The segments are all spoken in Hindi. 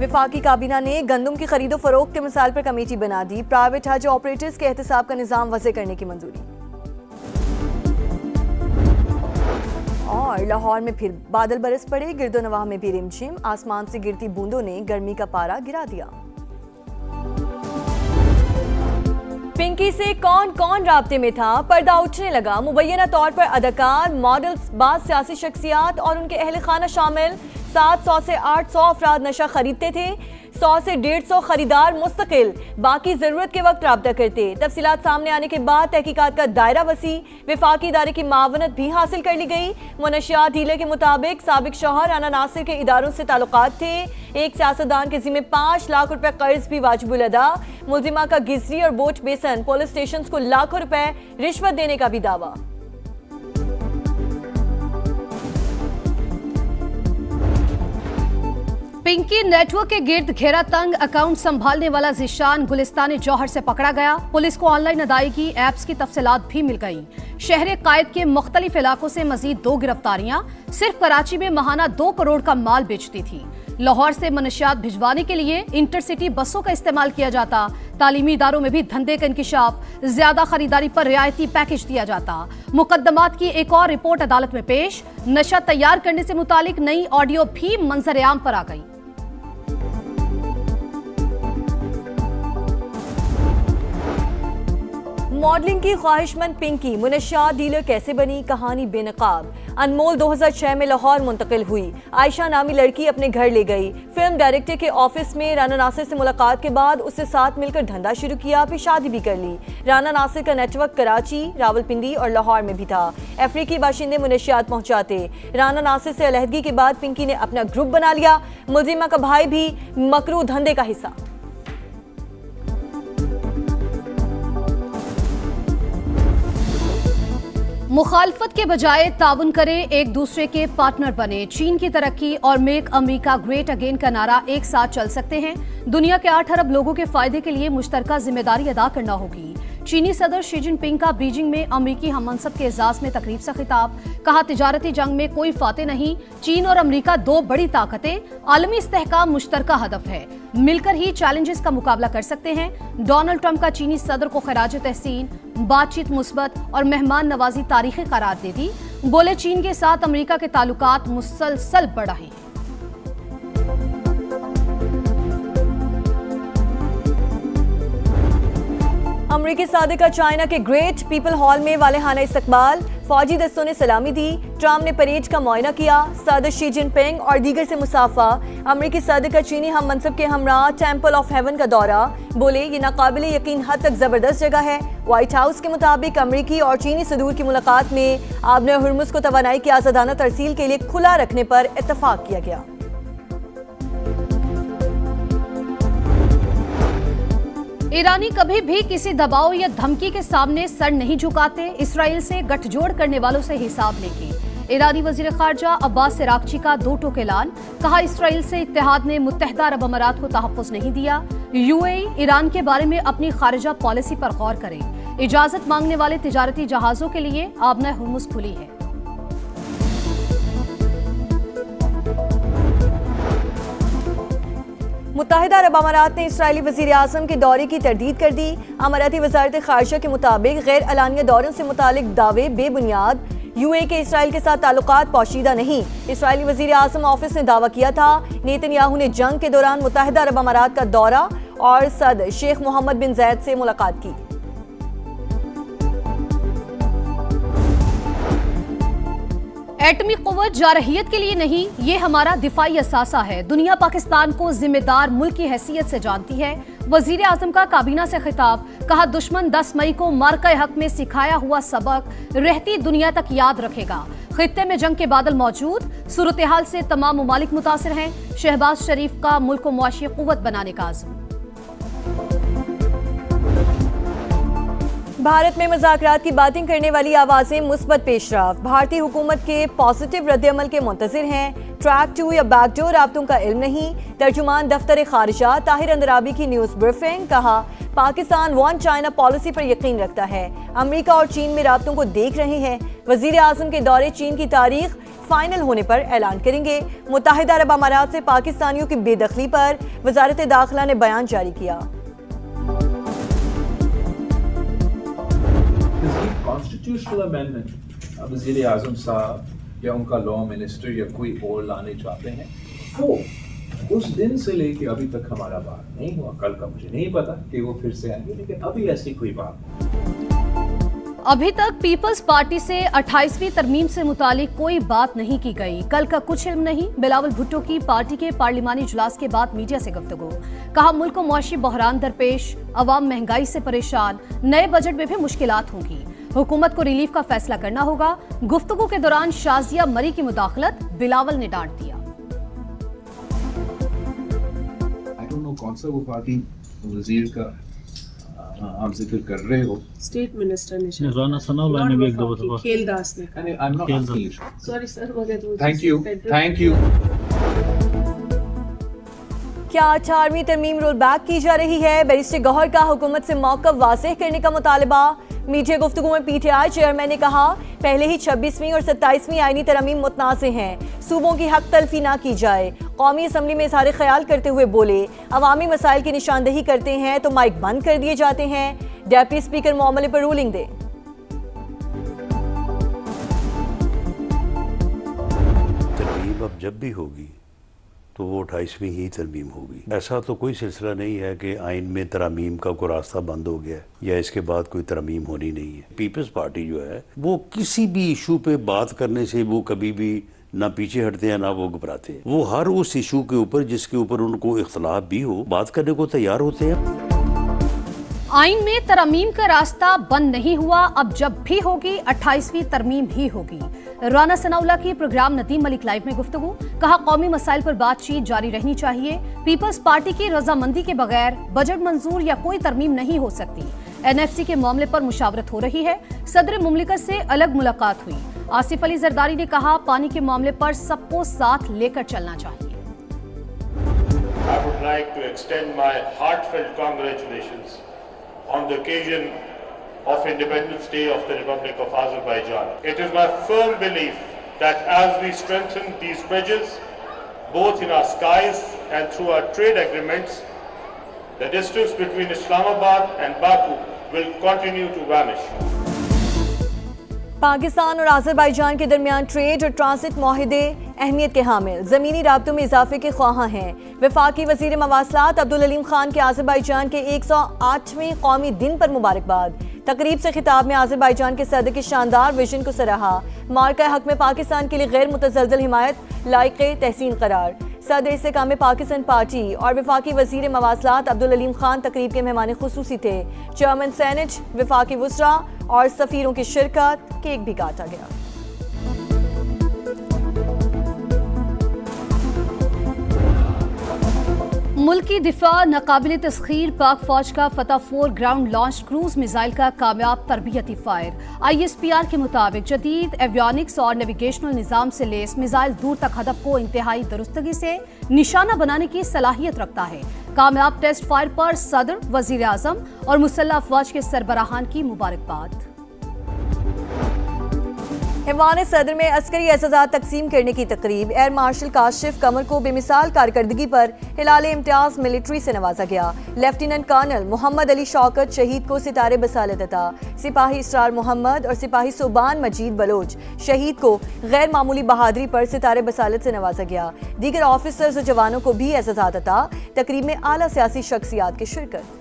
वफाकी काबीना ने गंदम की खरीदो फरोख्त के मिसाल पर कमेटी बना दी। प्राइवेट हज ऑपरेटर्स के एहतसाब का निज़ाम वज़े करने की मंजूरी। और लाहौर में फिर बादल बरस पड़े, गिरदो नवाह में भी रिमझिम, आसमान से गिरती बूंदों ने गर्मी का पारा गिरा दिया। पिंकी से कौन कौन राब्ते में था, पर्दा उठने लगा। मुबैना तौर पर अदाकार, मॉडल्स, बाज़ सियासी शख्सियात और उनके अहल खाना शामिल 700 से 800 अफराद नशा खरीदते थे। 100 से 150 खरीदार मुस्तकिल, बाकी जरूरत के वक्त राब्ता करते। तफसीलात सामने आने के बाद तहकीकात का दायरा वसी, वफाकी इदारे की मावनत भी हासिल कर ली गई। मुनशियात डीलर के मुताबिक साबिक शौहर राना नासिर के इदारों से ताल्लुकात थे। एक सियासतदान के जिम्मे 5 लाख रुपए कर्ज भी वाजिबुल अदा। मुलजिमा का गिजरी और बोट बेसन पुलिस स्टेशन को लाखों रुपए रिश्वत देने का भी दावा। पिंकी नेटवर्क के गिर्द घेरा तंग अकाउंट संभालने वाला जिशान गुलिस्तान जौहर से पकड़ा गया। पुलिस को ऑनलाइन अदायगी ऐप्स की तफसीलात भी मिल गई। शहर कायद के मुख्तलिफ इलाकों से मजीद 2 गिरफ्तारियां। सिर्फ कराची में माहाना 2 करोड़ का माल बेचती थी। लाहौर से मनशियात भिजवाने के लिए इंटरसिटी बसों का इस्तेमाल किया जाता। तालीमी इदारों में भी धंधे का इंकिशाफ, ज्यादा खरीदारी पर रियायती पैकेज दिया जाता। मुकदमात की एक और रिपोर्ट अदालत में पेश। नशा तैयार करने से मुतालिक नई ऑडियो भी मंजर आम पर आ गई। मॉडलिंग की ख्वाहिशमंद पिंकी मुनशियात डीलर कैसे बनी, कहानी बेनकाब। अनमोल 2006 में लाहौर मुंतकिल हुई। आयशा नामी लड़की अपने घर ले गई। फिल्म डायरेक्टर के ऑफिस में राना नासिर से मुलाकात के बाद उससे साथ मिलकर धंधा शुरू किया, फिर शादी भी कर ली। राना नासिर का नेटवर्क कराची, रावलपिंडी और लाहौर में भी था। अफ्रीकी बाशिंदे मुनशियात पहुंचाते। राना नासिर से अलहदगी के बाद पिंकी ने अपना ग्रुप बना लिया। मुलजिमा का भाई भी मकरू धंधे का हिस्सा। मुखालफत के बजाय ताउन करें, एक दूसरे के पार्टनर बने। चीन की तरक्की और मेक अमेरिका ग्रेट अगेन का नारा एक साथ चल सकते हैं। दुनिया के 8 अरब लोगों के फायदे के लिए मुश्तरका जिम्मेदारी अदा करना होगी। चीनी सदर शी जिनपिंग का बीजिंग में अमेरिकी हममनसब के एजाज में तकरीब से खिताब। कहा, तिजारती जंग में कोई फाते नहीं। चीन और अमेरिका 2 बड़ी ताकतें, आलमी इस्तेहकाम मुश्तरका हदफ है। मिलकर ही चैलेंजेस का मुकाबला कर सकते हैं। डोनाल्ड ट्रंप का चीनी सदर को खराज तहसीन, बातचीत मुस्बत और मेहमान नवाजी तारीखी करार दे दी। बोले, चीन के साथ अमेरिका के ताल्लुकात मुसलसल बढ़ रहे हैं। अमरीकी सादिक का चाइना के ग्रेट पीपल हॉल में वालेहाना इस्तकबाल। फौजी दस्तों ने सलामी दी। ट्रंप ने परेड का मुआयना किया। सदर शी जिनपिंग और दीगर से मुसाफा। अमरीकी सादिक का चीनी हम मनसब के हमरा टेम्पल ऑफ हेवन का दौरा। बोले, ये नाकाबिले यकीन हद तक जबरदस्त जगह है। व्हाइट हाउस के मुताबिक अमरीकी और चीनी सदूर की मुलाकात में आबने हुर्मुज को तवानाई की आजादाना तरसील के लिए खुला रखने पर इत्तफाक किया गया। ईरानी कभी भी किसी दबाव या धमकी के सामने सर नहीं झुकाते। इसराइल से गठजोड़ करने वालों से हिसाब लेंगे। ईरानी वजीर खारजा अब्बास इराक्ची का 2 टूक ऐलान। कहा, इसराइल से इत्तेहाद ने मुत्तहदा अरब अमारात को तहफ़्फ़ुज़ नहीं दिया। यूएई ईरान के बारे में अपनी खारिजा पॉलिसी पर गौर करें। इजाजत मांगने वाले तिजारती जहाजों के लिए आबना हुर्मुज खुली है। मुत्तहिदा अरब अमारात ने इसराइली वज़ीर आज़म के दौरे की तरदीद कर दी। अमाराती वज़ारत खारजा के मुताबिक गैर अलानिया दौरों से मुतालिक दावे बेबुनियाद। यूएई के इसराइल के साथ ताल्लुकात पोशीदा नहीं। इसराइली वज़ीर आज़म ऑफिस ने दावा किया था नेतन्याहू ने जंग के दौरान मुत्तहिदा अरब अमारात का दौरा और सदर शेख मोहम्मद बिन ज़ायद से मुलाकात की। एटमी क़ुव्वत जारहियत के लिए नहीं, ये हमारा दिफाई असासा है। दुनिया पाकिस्तान को जिम्मेदार मुल्क की हैसियत से जानती है। वजीर आजम का काबीना से खिताब। कहा, दुश्मन 10 मई को मार्का हक में सिखाया हुआ सबक रहती दुनिया तक याद रखेगा। खित्ते में जंग के बादल मौजूद, सूरत हाल से तमाम मुमालिक मुतासिर हैं। शहबाज शरीफ का मुल्क को मुआशी क़ुव्वत बनाने का आज़म। भारत में मुज़ाकरात की बातें करने वाली आवाज़ें मुस्बत पेशरफ्त। भारतीय हुकूमत के पॉजिटिव रद्द-ए-अमल के मुंतज़िर हैं। ट्रैक 2 या बैकडोर राब्तों का इल्म नहीं। तर्जुमान दफ्तर खारिजा ताहिर अंदराबी की न्यूज़ ब्रीफिंग। कहा, पाकिस्तान वन चाइना पॉलिसी पर यकीन रखता है। अमेरिका और चीन में राब्तों को देख रहे हैं। वज़ीर आज़म के दौरे चीन की तारीख फाइनल होने पर ऐलान करेंगे। मुत्तहिदा अरब अमारात से पाकिस्तानियों की बेदखली पर वजारत दाखिला ने बयान जारी किया। कॉन्स्टिट्यूशनल अमेंडमेंट वज़ीर आज़म साहब या उनका लॉ मिनिस्टर या कोई और लाने चाहते हैं, वो उस दिन से लेके अभी तक हमारा बात नहीं हुआ। कल का मुझे नहीं पता कि वो फिर से आएंगे, लेकिन अभी ऐसी कोई बात नहीं। अभी तक पीपल्स पार्टी से 28वीं तरमीम से मुतालिक कोई बात नहीं की गई। कल का कुछ इल्म नहीं। बिलावल भुट्टो की पार्टी के पार्लिमानी इजलास के बाद मीडिया से गुफ्तगू। कहा, मुल्क को मुआशी बहरान दरपेश, अवाम महंगाई से परेशान, नए बजट में भी मुश्किलात होंगी, हुकूमत को रिलीफ का फैसला करना होगा। गुफ्तगू के दौरान शाजिया मरी की मुदाखलत बिलावल ने डांट दिया। कौन सा वो पार्टी वजीर का आप जिक्र कर रहे हो? स्टेट मिनिस्टर ने राना सनाउल्लाह ने भी एक दफा खेलदास ने सॉरी सर वगैरह। Thank you. क्या 18वीं तरमीम रोल बैक की जा रही है? बैरिस्टर गौहर का हुकूमत से मौक़िफ़ वाज़ेह करने का मुतालबा। मीडिया गुफ्तगू में पीटीआई चेयरमैन ने कहा, पहले ही 26वीं और 27वीं आईनी तरमीम मुतनाज़ हैं, सूबों की हक तलफी ना की जाए। कौमी असम्बली में इज़हार ख्याल करते हुए बोले, अवामी मसाइल की निशानदही करते हैं तो माइक बंद कर दिए जाते हैं। डेप्टी स्पीकर मामले पर रूलिंग दे। तरमीम अब जब भी होगी तो वो 28वीं ही तरमीम होगी। ऐसा तो कोई सिलसिला नहीं है कि आइन में तरमीम का कोई रास्ता बंद हो गया या इसके बाद कोई तरमीम होनी नहीं है। पीपल्स पार्टी जो है वो किसी भी इशू पे बात करने से वो कभी भी ना पीछे हटते हैं ना वो घबराते हैं। वो हर उस इशू के ऊपर जिसके ऊपर उनको इख्तलाफ भी हो बात करने को तैयार होते हैं। आइन में तरमीम का रास्ता बंद नहीं हुआ, अब जब भी होगी 28वीं तरमीम ही होगी। राना सनाउल्लाह की प्रोग्राम नदीम मलिक लाइव में गुफ्तगू। कहा, कौमी मसाइल पर बातचीत जारी रहनी चाहिए। पीपल्स पार्टी की रजामंदी के बगैर बजट मंजूर या कोई तरमीम नहीं हो सकती। NFC के मामले पर मुशावरत हो रही है। सदर मुमलिकत से अलग मुलाकात हुई। आसिफ अली जरदारी ने कहा, पानी के मामले पर सबको साथ लेकर चलना चाहिए। I would like to extend my heartfelt congratulations on the occasion of Independence Day of the Republic of Azerbaijan. It is my firm belief that as we strengthen these bridges, both in our skies and through our trade agreements, the distance between Islamabad and Baku will continue to vanish. Pakistan और आज़रबाईजान के दरमियान ट्रेड और ट्रांसिट माहिदे अहमियत के हामिल, ज़मीनी राब्तों में इजाफे के ख्वाहां हैं। वफाकी वज़ीर मवासलात अब्दुल अलीम खान के आज़रबाईजान के 108वें कौमी दिन पर मुबारकबाद। तकरीब से खिताब में आज़रबाईजान के सदर के शानदार विजन को सराहा। मार्का हक में पाकिस्तान के लिए गैर मुतज़लज़ल हिमायत लायक़े तहसीन करार। सदर इस्तेकाम पाकिस्तान पार्टी और वफाकी वज़ीर मवासलात अब्दुल अलीम खान तकरीब के मेहमान खुसूसी थे। चेयरमैन सेनेट, वफाकी वुज़रा और सफ़ीरों की शिरकत, केक भी काटा गया। मुल्की दिफा नाकाबिल तस्खीर पाक फौज का फतह 4 ग्राउंड लॉन्च क्रूज मिसाइल का कामयाब तरबियती फायर। ISPR के मुताबिक जदीद एवियोनिक्स और नेविगेशनल निज़ाम से लेस मिसाइल दूर तक हदफ को इंतहाई दुरुस्तगी से निशाना बनाने की सलाहियत रखता है। कामयाब टेस्ट फायर पर सदर, वजीर आजम और मुसल्लह अफवाज के सरबराहान की मुबारकबाद। हिवान सदर में अस्करी एजाज़ात तकसीम करने की तकरीब। एयर मार्शल काशिफ कमर को बेमिसाल कारकर्दगी पर हिलाल इम्तियाज मिलिट्री से नवाजा गया। लेफ्टिनेंट कर्नल मोहम्मद अली शौकत शहीद को सितारे बसालत अता। सिपाही इसरार मोहम्मद और सिपाही सुबान मजीद बलोच शहीद को गैर मामूली बहादुरी पर सितारे बसालत से नवाजा गया। दीगर ऑफिसर्स और जवानों को भी एजाज़ात अता। तकरीब में आला सियासी शख्सियात की शिरकत।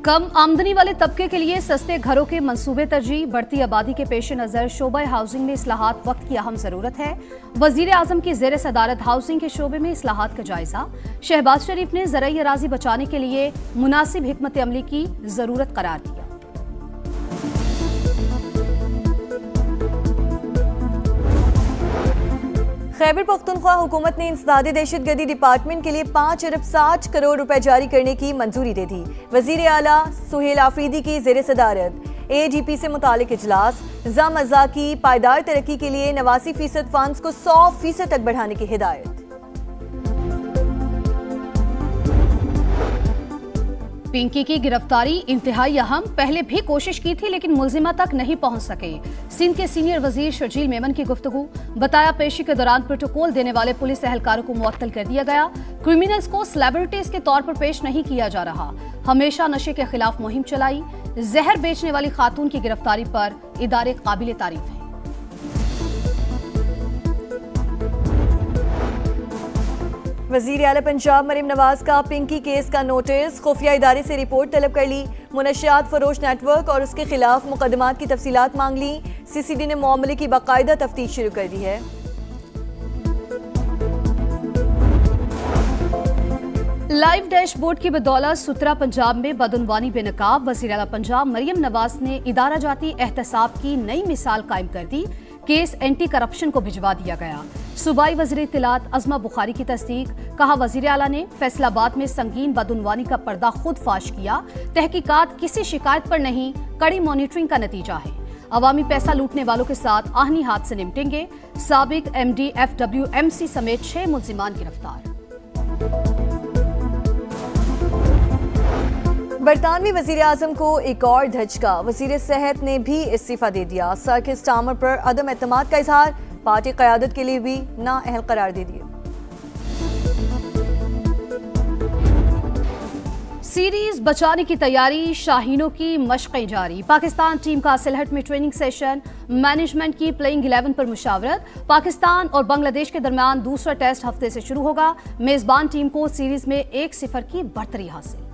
कम आमदनी वाले तबके के लिए सस्ते घरों के मंसूबे तरजीह। बढ़ती आबादी के पेश नज़र शोबा हाउसिंग में इस्लाहात वक्त की अहम ज़रूरत है। वज़ीर आज़म की ज़ेर सदारत हाउसिंग के शोबे में इस्लाहात का जायजा। शहबाज शरीफ ने ज़राई अराज़ी बचाने के लिए मुनासिब हिकमत अमली की ज़रूरत करार दिया। खैबर पख्तूनख्वा हुकूमत ने इंसदादी दहशतगर्दी डिपार्टमेंट के लिए 5 अरब 60 करोड़ रुपए जारी करने की मंजूरी दे दी। वजीर आला सुहेल आफरीदी की ज़ेर सदारत ADP से मुतालिक इजलास। ज़म अज़ा की पायदार तरक्की के लिए 89% फंड्स को 100% तक बढ़ाने की हिदायत। पिंकी की गिरफ्तारी इंतहाई अहम। पहले भी कोशिश की थी लेकिन मुलजिमा तक नहीं पहुंच सके। सिंध के सीनियर वजीर शर्जील मेमन की गुफ्तगू। बताया पेशी के दौरान प्रोटोकॉल देने वाले पुलिस एहलकारों को मुअत्तल कर दिया गया। क्रिमिनल्स को सेलिब्रिटीज के तौर पर पेश नहीं किया जा रहा। हमेशा नशे के खिलाफ मुहिम चलाई। जहर बेचने वाली खातून की गिरफ्तारी पर इदारे काबिल तारीफ है। वजीर आला पंजाब मरीम नवाज का पिंकी केस का नोटिस। खुफिया इदारे से रिपोर्ट तलब कर ली। मुनशियात फरोश नेटवर्क और उसके खिलाफ मुकदमात की तफसीलात मांग ली। CCD ने मामले की बाकायदा तफ्तीश शुरू कर दी है। लाइव डैशबोर्ड की बदौलत सुतरा पंजाब में बदउनवानी बेनकाब। वज़ीर आला पंजाब मरियम नवाज ने इदारा जाती एहतसाब की नई मिसाल कायम कर दी। केस एंटी करप्शन को भिजवा दिया गया। सूबाई वज़ीर इत्तलात अज़मा बुखारी की तस्दीक। कहा वज़ीर आला ने फैसलाबाद में संगीन बदउनवानी का पर्दा खुद फाश किया। तहकीकात किसी शिकायत पर नहीं, कड़ी मॉनिटरिंग का नतीजा है। अवामी पैसा लूटने वालों के साथ आहनी हाथ से निपटेंगे। साबिक MD FWMC समेत 6 मुल्जिमान गिरफ्तार। बरतानवी वजीर आजम को एक और धचका। वजीर सेहत ने भी इस्तीफा दे दिया। सर के स्टामर पर अदम एतमाद का इजहार। पार्टी क़यादत के लिए भी नाअहल करार दे दिया। सीरीज बचाने की तैयारी। शाहीनों की मशक़ें जारी। पाकिस्तान टीम का सिलहट में ट्रेनिंग सेशन। मैनेजमेंट की प्लेइंग 11 पर मुशावरत। पाकिस्तान और बांग्लादेश के दरमियान दूसरा टेस्ट हफ्ते से शुरू होगा। मेजबान टीम को सीरीज में 1-0 की बढ़तरी हासिल।